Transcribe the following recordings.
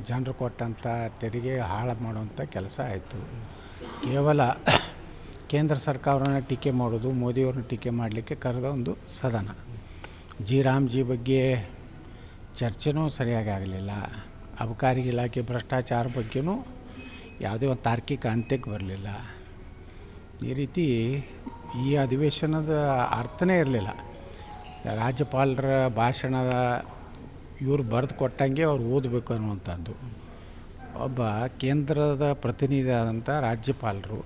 ಜನರು ಕೊಟ್ಟಂಥ ತೆರಿಗೆ ಹಾಳು ಮಾಡುವಂಥ ಕೆಲಸ ಆಯಿತು. ಕೇವಲ ಕೇಂದ್ರ ಸರ್ಕಾರವನ್ನು ಟೀಕೆ ಮಾಡೋದು, ಮೋದಿಯವ್ರನ್ನ ಟೀಕೆ ಮಾಡಲಿಕ್ಕೆ ಕರೆದ ಒಂದು ಸದನ. ರಾಮ್ಜಿ ಬಗ್ಗೆ ಚರ್ಚೆನೂ ಸರಿಯಾಗಿ ಆಗಲಿಲ್ಲ. ಅಬಕಾರಿ ಇಲಾಖೆ ಭ್ರಷ್ಟಾಚಾರ ಬಗ್ಗೆನೂ ಯಾವುದೇ ಒಂದು ತಾರ್ಕಿಕ ಅಂತ್ಯಕ್ಕೆ ಬರಲಿಲ್ಲ. ಈ ರೀತಿ ಈ ಅಧಿವೇಶನದ ಅರ್ಥನೇ ಇರಲಿಲ್ಲ. ರಾಜ್ಯಪಾಲರ ಭಾಷಣದ ಇವರು ಬರೆದು ಕೊಟ್ಟಂಗೆ ಅವ್ರು ಓದಬೇಕು ಅನ್ನುವಂಥದ್ದು. ಒಬ್ಬ ಕೇಂದ್ರದ ಪ್ರತಿನಿಧಿ ಆದಂಥ ರಾಜ್ಯಪಾಲರು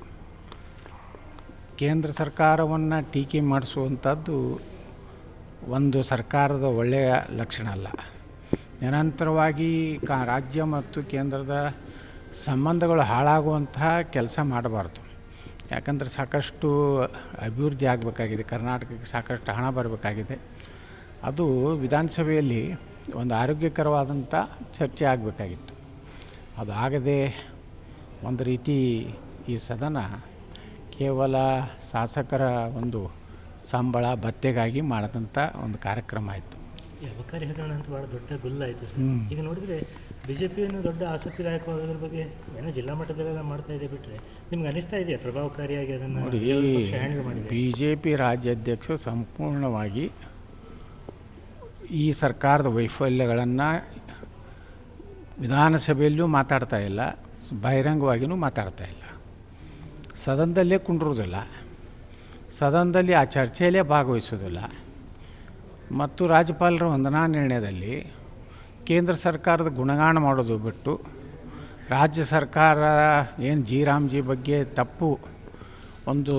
ಕೇಂದ್ರ ಸರ್ಕಾರವನ್ನು ಟೀಕೆ ಮಾಡಿಸುವಂಥದ್ದು ಒಂದು ಸರ್ಕಾರದ ಒಳ್ಳೆಯ ಲಕ್ಷಣ ಅಲ್ಲ. ನಿರಂತರವಾಗಿ ರಾಜ್ಯ ಮತ್ತು ಕೇಂದ್ರದ ಸಂಬಂಧಗಳು ಹಾಳಾಗುವಂತಹ ಕೆಲಸ ಮಾಡಬಾರ್ದು. ಯಾಕಂದರೆ ಸಾಕಷ್ಟು ಅಭಿವೃದ್ಧಿ ಆಗಬೇಕಾಗಿದೆ, ಕರ್ನಾಟಕಕ್ಕೆ ಸಾಕಷ್ಟು ಹಣ ಬರಬೇಕಾಗಿದೆ. ಅದು ವಿಧಾನಸಭೆಯಲ್ಲಿ ಒಂದು ಆರೋಗ್ಯಕರವಾದಂಥ ಚರ್ಚೆ ಆಗಬೇಕಾಗಿತ್ತು. ಅದು ಆಗದೆ ಒಂದು ರೀತಿ ಈ ಸದನ ಕೇವಲ ಶಾಸಕರ ಒಂದು ಸಂಬಳ ಭತ್ಯೆಗಾಗಿ ಮಾಡಿದಂಥ ಒಂದು ಕಾರ್ಯಕ್ರಮ ಆಯಿತು. ಅಬಕಾರಿ ಹಗರಣ ಅಂತ ಭಾಳ ದೊಡ್ಡ ಗುಲ್ಲಾಯಿತು ಸರ್. ಈಗ ನೋಡಿದರೆ ಬಿ ಜೆ ಪಿಯನ್ನು ದೊಡ್ಡ ಆಸಕ್ತಿದಾಯಕವಾಗೋದ್ರ ಬಗ್ಗೆ ಏನೋ ಜಿಲ್ಲಾ ಮಟ್ಟದಲ್ಲೆಲ್ಲ ಮಾಡ್ತಾ ಇದೆ ಬಿಟ್ಟರೆ ನಿಮ್ಗೆ ಅನಿಸ್ತಾ ಇದೆಯಾ ಪ್ರಭಾವಕಾರಿಯಾಗಿ ಅದನ್ನು ನೋಡಿ? ಬಿ ಜೆ ಪಿ ರಾಜ್ಯಾಧ್ಯಕ್ಷರು ಸಂಪೂರ್ಣವಾಗಿ ಈ ಸರ್ಕಾರದ ವೈಫಲ್ಯಗಳನ್ನು ವಿಧಾನಸಭೆಯಲ್ಲೂ ಮಾತಾಡ್ತಾ ಇಲ್ಲ, ಬಹಿರಂಗವಾಗಿಯೂ ಮಾತಾಡ್ತಾ ಇಲ್ಲ. ಸದನದಲ್ಲೇ ಕುಂಡ್ರೋದಿಲ್ಲ, ಸದನದಲ್ಲಿ ಆ ಚರ್ಚೆಯಲ್ಲೇ ಭಾಗವಹಿಸೋದಿಲ್ಲ. ಮತ್ತು ರಾಜ್ಯಪಾಲರ ವಂದನಾ ನಿರ್ಣಯದಲ್ಲಿ ಕೇಂದ್ರ ಸರ್ಕಾರದ ಗುಣಗಾನ ಮಾಡೋದು ಬಿಟ್ಟು ರಾಜ್ಯ ಸರ್ಕಾರ ಏನು ರಾಮ್ಜಿ ಬಗ್ಗೆ ತಪ್ಪು ಒಂದು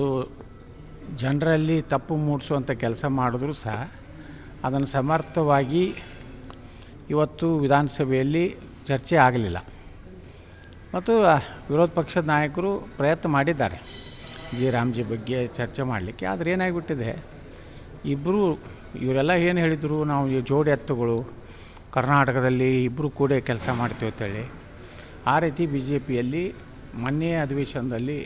ಜನರಲ್ಲಿ ತಪ್ಪು ಮೂಡಿಸುವಂಥ ಕೆಲಸ ಮಾಡಿದ್ರೂ ಸಹ ಅದನ್ನು ಸಮರ್ಥವಾಗಿ ಇವತ್ತು ವಿಧಾನಸಭೆಯಲ್ಲಿ ಚರ್ಚೆ ಆಗಲಿಲ್ಲ. ಮತ್ತು ವಿರೋಧ ಪಕ್ಷದ ನಾಯಕರು ಪ್ರಯತ್ನ ಮಾಡಿದ್ದಾರೆ ರಾಮ್ಜಿ ಬಗ್ಗೆ ಚರ್ಚೆ ಮಾಡಲಿಕ್ಕೆ. ಆದರೆ ಏನಾಗಿಬಿಟ್ಟಿದೆ, ಇವರೆಲ್ಲ ಏನು ಹೇಳಿದರು, ನಾವು ಈ ಜೋಡಿ ಎತ್ತುಗಳು ಕರ್ನಾಟಕದಲ್ಲಿ ಇಬ್ಬರು ಕೂಡ ಕೆಲಸ ಮಾಡ್ತೀವಿ ಅಂತೇಳಿ. ಆ ರೀತಿ ಬಿ ಜೆ ಪಿಯಲ್ಲಿ ಮೊನ್ನೆ ಅಧಿವೇಶನದಲ್ಲಿ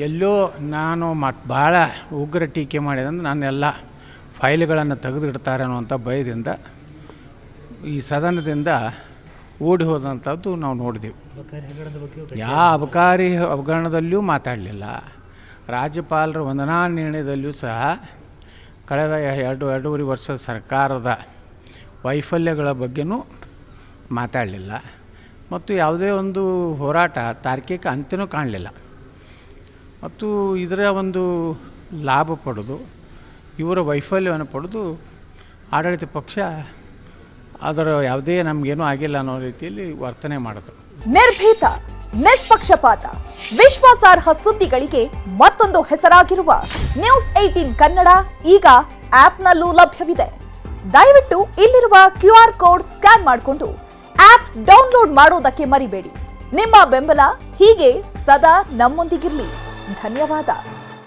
ಎಲ್ಲೋ ನಾನು ಭಾಳ ಉಗ್ರ ಟೀಕೆ ಮಾಡಿದಂದ್ರೆ ನನ್ನೆಲ್ಲ ಫೈಲ್ಗಳನ್ನು ತೆಗೆದಿಡ್ತಾರೆ ಅನ್ನುವಂಥ ಭಯದಿಂದ ಈ ಸದನದಿಂದ ಓಡಿ ಹೋದಂಥದ್ದು ನಾವು ನೋಡಿದೆವು. ಯಾವ ಅಬಕಾರಿ ಹಗರಣದಲ್ಲಿಯೂ ಮಾತಾಡಲಿಲ್ಲ. ರಾಜ್ಯಪಾಲರ ವಂದನಾ ನಿರ್ಣಯದಲ್ಲಿಯೂ ಸಹ ಕಳೆದ ಎರಡೂವರೆ ವರ್ಷದ ಸರ್ಕಾರದ ವೈಫಲ್ಯಗಳ ಬಗ್ಗೆನೂ ಮಾತಾಡಲಿಲ್ಲ. ಮತ್ತು ಯಾವುದೇ ಒಂದು ಹೋರಾಟ ತಾರ್ಕಿಕ ಅಂತ್ಯನೂ ಕಾಣಲಿಲ್ಲ. ಮತ್ತು ಇದರ ಒಂದು ಲಾಭ ಪಡೆದು ಇವರ ವೈಫಲ್ಯವನ್ನು ಪಡೆದು ಆಡಳಿತ ಪಕ್ಷ ಅದರ ಯಾವುದೇ ನಮಗೇನೂ ಆಗಿಲ್ಲ ಅನ್ನೋ ರೀತಿಯಲ್ಲಿ ವರ್ತನೆ ಮಾಡಿದ್ರು. ನಿರ್ಭೀತ, ನಿಷ್ಪಕ್ಷಪಾತ, ವಿಶ್ವಾಸಾರ್ಹ ಸುದ್ದಿಗಳಿಗೆ ಮತ್ತೊಂದು ಹೆಸರಾಗಿರುವ ನ್ಯೂಸ್ 18 ಕನ್ನಡ ಈಗ ಆಪ್ನಲ್ಲೂ ಲಭ್ಯವಿದೆ. ದಯವಿಟ್ಟು ಇಲ್ಲಿರುವ QR ಕೋಡ್ ಸ್ಕ್ಯಾನ್ ಮಾಡಿಕೊಂಡು ಆಪ್ ಡೌನ್ಲೋಡ್ ಮಾಡೋದಕ್ಕೆ ಮರಿಬೇಡಿ. ನಿಮ್ಮ ಬೆಂಬಲ ಹೀಗೆ ಸದಾ ನಮ್ಮೊಂದಿಗಿರಲಿ. ಧನ್ಯವಾದ.